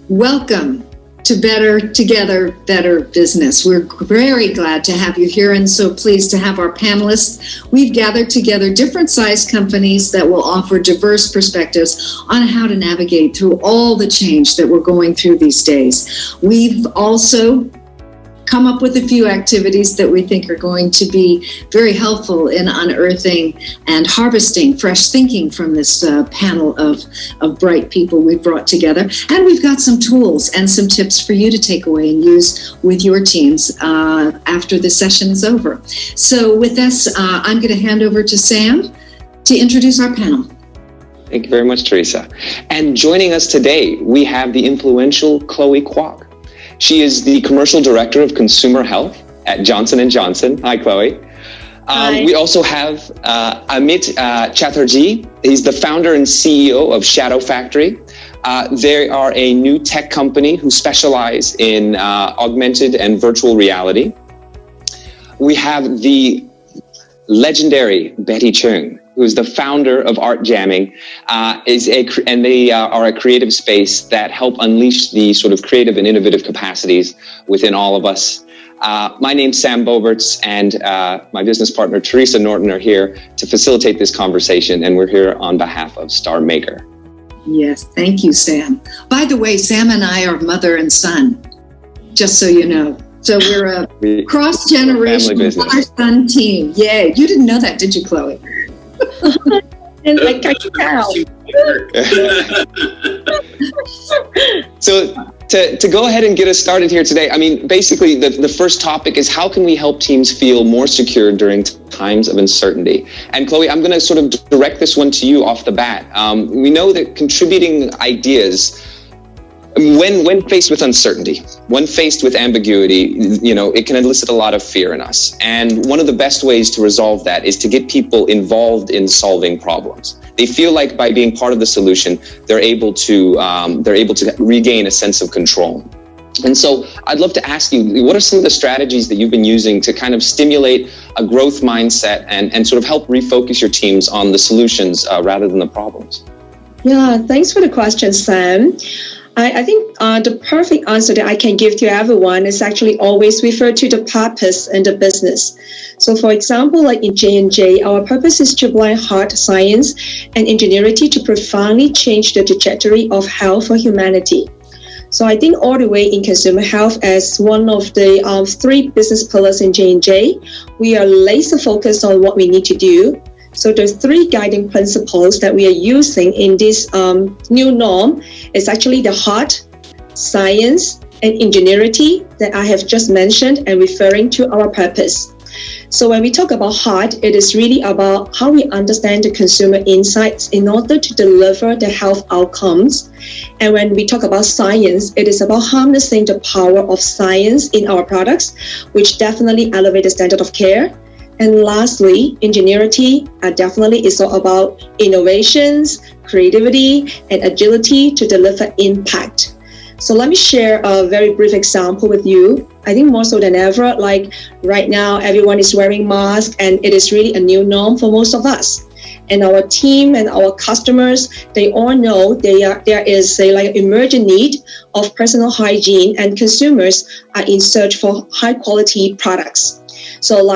Welcome to Better Together, Better Business. We're very glad to have you here and so pleased to have our panelists. We've gathered together different size companies that will offer diverse perspectives on how to navigate through all the change that we're going through these days. We've also come up with a few activities that we think are going to be very helpful in unearthing and harvesting fresh thinking from this panel of bright people we've brought together. And we've got some tools and some tips for you to take away and use with your teams after the session is over. So with this, I'm going to hand over to Sam to introduce our panel. Thank you very much, Teresa. And joining us today, we have the influential Kwok. She is the Commercial Director of Consumer Health at Johnson & Johnson. Hi, Chloe. Hi. We also have Amit Chatterjee. He's the founder and CEO of Shadow Factory. They are a new tech company who specialize in augmented and virtual reality. We have the legendary Betty Cheung, who is the founder of ArtJamming, and they are a creative space that help unleash the sort of creative and innovative capacities within all of us. My name's Sam Bobertz, and my business partner Teresa Norton are here to facilitate this conversation, and we're here on behalf of StarMaker. Yes, thank you, Sam. By the way, Sam and I are mother and son, just so you know. So we're a cross-generational father-son team. Yay. You didn't know that, did you, Chloe? And like I can tell. So to go ahead and get us started here today, I mean, basically the first topic is how can we help teams feel more secure during times of uncertainty? And Chloe, I'm going to sort of direct this one to you off the bat. We know that contributing ideas, when faced with uncertainty, when faced with ambiguity, it can elicit a lot of fear in us. And one of the best ways to resolve that is to get people involved in solving problems. They feel like by being part of the solution, they're able to regain a sense of control. And so I'd love to ask you, what are some of the strategies that you've been using to kind of stimulate a growth mindset and sort of help refocus your teams on the solutions rather than the problems? Yeah, thanks for the question, Sam. I think the perfect answer that I can give to everyone is actually always refer to the purpose in the business. So for example, like in J&J, our purpose is to blend hard science and ingenuity to profoundly change the trajectory of health for humanity. So I think all the way in consumer health as one of the 3 business pillars in J&J, we are laser focused on what we need to do. So the 3 guiding principles that we are using in this new norm is actually the heart, science, and ingenuity that I have just mentioned and referring to our purpose. So when we talk about heart, it is really about how we understand the consumer insights in order to deliver the health outcomes. And when we talk about science, it is about harnessing the power of science in our products, which definitely elevate the standard of care. And lastly, ingenuity definitely is all about innovations, creativity, and agility to deliver impact. So let me share a very brief example with you. I think more so than ever, like right now, everyone is wearing masks, and it is really a new norm for most of us. And our team and our customers, they all know there is an emergent need of personal hygiene, and consumers are in search for high quality products. So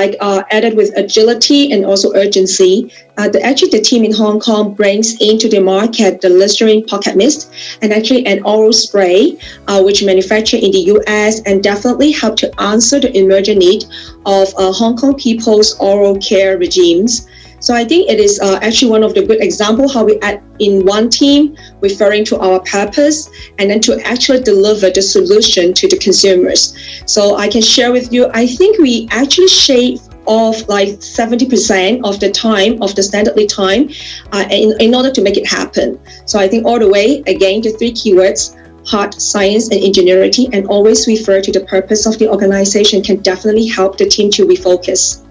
added with agility and also urgency, the team in Hong Kong brings into the market the Listerine Pocket Mist and actually an oral spray, which manufactured in the US and definitely help to answer the emergent need of Hong Kong people's oral care regimes. So I think it is actually one of the good examples how we add in one team, referring to our purpose, and then to actually deliver the solution to the consumers. So I can share with you, I think we actually shave off like 70% of the time, of the standard lead time, in order to make it happen. So I think all the way, again, the 3 keywords, heart, science, and ingenuity, and always refer to the purpose of the organization can definitely help the team to refocus.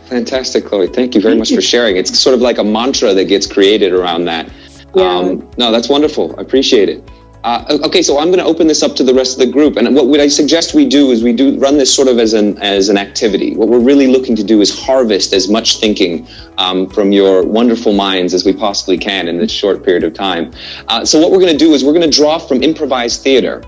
Fantastic, Chloe. Thank you very much for sharing. It's sort of like a mantra that gets created around that. Yeah. No, that's wonderful. I appreciate it. Okay, so I'm going to open this up to the rest of the group. And what I suggest we do is we do run this sort of as an activity. What we're really looking to do is harvest as much thinking from your wonderful minds as we possibly can in this short period of time. So what we're going to do is we're going to draw from improvised theater.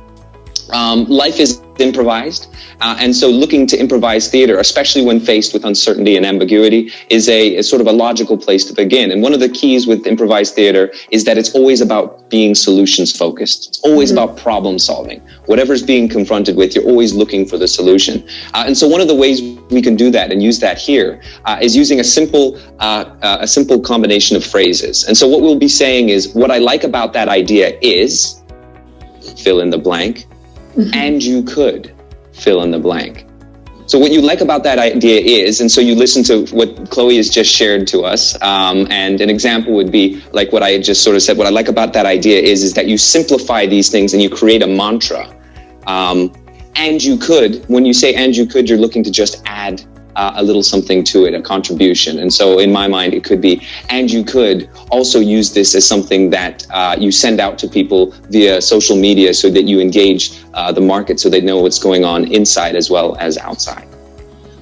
Life is improvised, and so looking to improvised theater, especially when faced with uncertainty and ambiguity, is sort of a logical place to begin. And one of the keys with improvised theater is that it's always about being solutions focused. It's always about problem solving. Whatever's being confronted with, you're always looking for the solution. And so one of the ways we can do that and use that here is using a simple combination of phrases. And so what we'll be saying is, what I like about that idea is, fill in the blank. And you could fill in the blank. So what you like about that idea is, and so you listen to what Chloe has just shared to us, and an example would be like what I had just sort of said. What I like about that idea is that you simplify these things and you create a mantra. And you could, when you say and you could, you're looking to just add a little something to it, a contribution. And so in my mind, it could be, and you could also use this as something that you send out to people via social media so that you engage the market so they know what's going on inside as well as outside.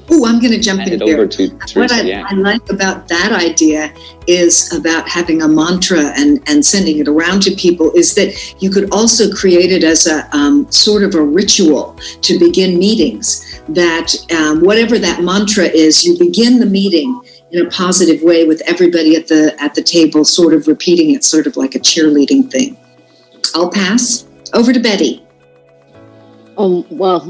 Oh, I'm going to jump in here. Over to Teresa, what I like about that idea is about having a mantra and sending it around to people is that you could also create it as a sort of a ritual to begin meetings. That whatever that mantra is, you begin the meeting in a positive way with everybody at the table, sort of repeating it, sort of like a cheerleading thing. I'll pass over to Betty. Well,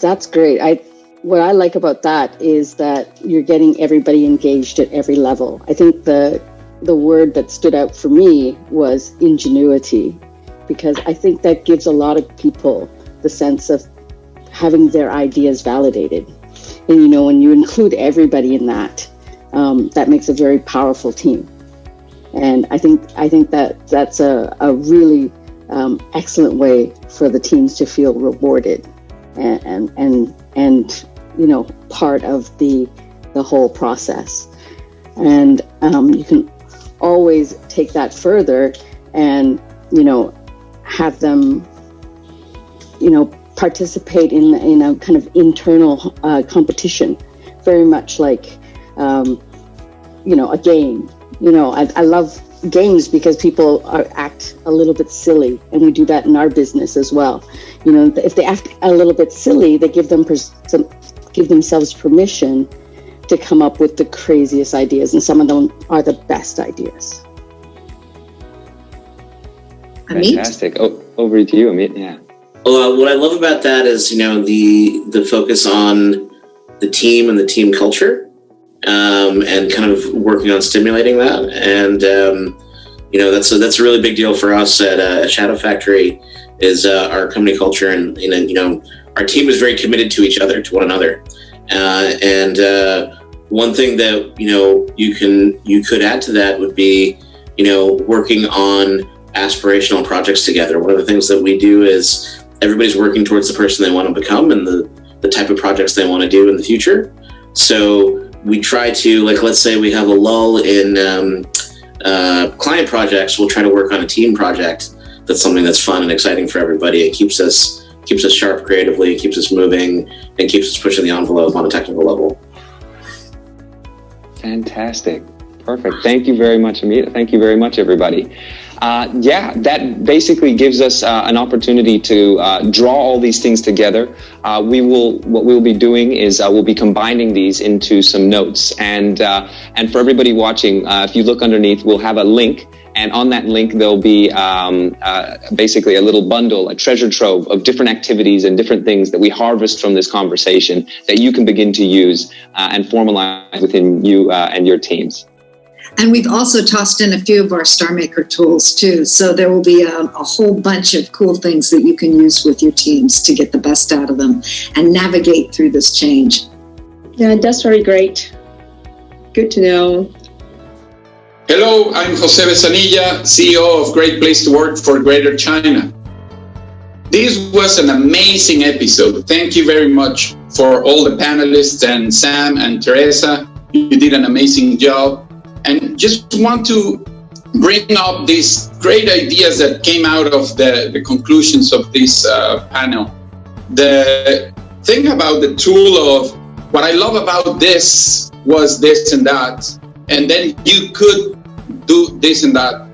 that's great. What I like about that is that you're getting everybody engaged at every level. I think the word that stood out for me was ingenuity, because I think that gives a lot of people the sense of having their ideas validated. And, when you include everybody in that, that makes a very powerful team. And I think that's a really excellent way for the teams to feel rewarded and part of the whole process. And you can always take that further and have them participate in a kind of internal competition, very much like a game. I love games because people act a little bit silly, and we do that in our business as well. If they act a little bit silly, they give themselves permission to come up with the craziest ideas, and some of them are the best ideas. Amit? Fantastic. Over to you, Amit. Yeah. Well, what I love about that is, the focus on the team and the team culture, and kind of working on stimulating that. And, that's a really big deal for us at Shadow Factory is our company culture. And, our team is very committed to each other, to one another. And one thing that, you could add to that would be, working on aspirational projects together. One of the things that we do is everybody's working towards the person they want to become and the type of projects they want to do in the future. So we try to, let's say we have a lull in client projects, we'll try to work on a team project that's something that's fun and exciting for everybody. It keeps us sharp creatively, it keeps us moving, and keeps us pushing the envelope on a technical level. Fantastic. Perfect. Thank you very much, Amit. Thank you very much, everybody. That basically gives us an opportunity to draw all these things together. What we'll be doing is we'll be combining these into some notes. And for everybody watching, if you look underneath, we'll have a link. And on that link, there'll be basically a little bundle, a treasure trove of different activities and different things that we harvest from this conversation that you can begin to use and formalize within you and your teams. And we've also tossed in a few of our StarMaker tools too. So there will be a whole bunch of cool things that you can use with your teams to get the best out of them and navigate through this change. Yeah, that's very great. Good to know. Hello, I'm Jose Bezanilla, CEO of Great Place to Work for Greater China. This was an amazing episode. Thank you very much for all the panelists and Sam and Teresa. You did an amazing job. And just want to bring up this great ideas that came out of the conclusions of this panel. The thing about the tool of what I love about this was this and that, and then you could do this and that.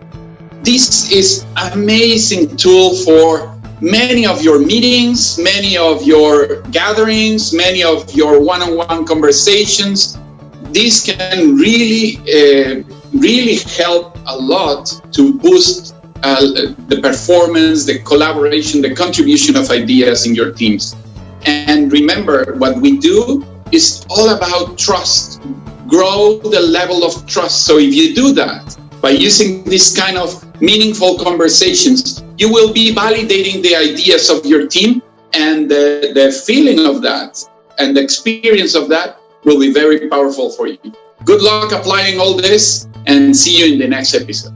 This is an amazing tool for many of your meetings, many of your gatherings, many of your one-on-one conversations. This can really help a lot to boost the performance, the collaboration, the contribution of ideas in your teams. And remember, what we do is all about trust. Grow the level of trust. So if you do that, by using this kind of meaningful conversations, you will be validating the ideas of your team, and the feeling of that and the experience of that will be very powerful for you. Good luck applying all this, and see you in the next episode.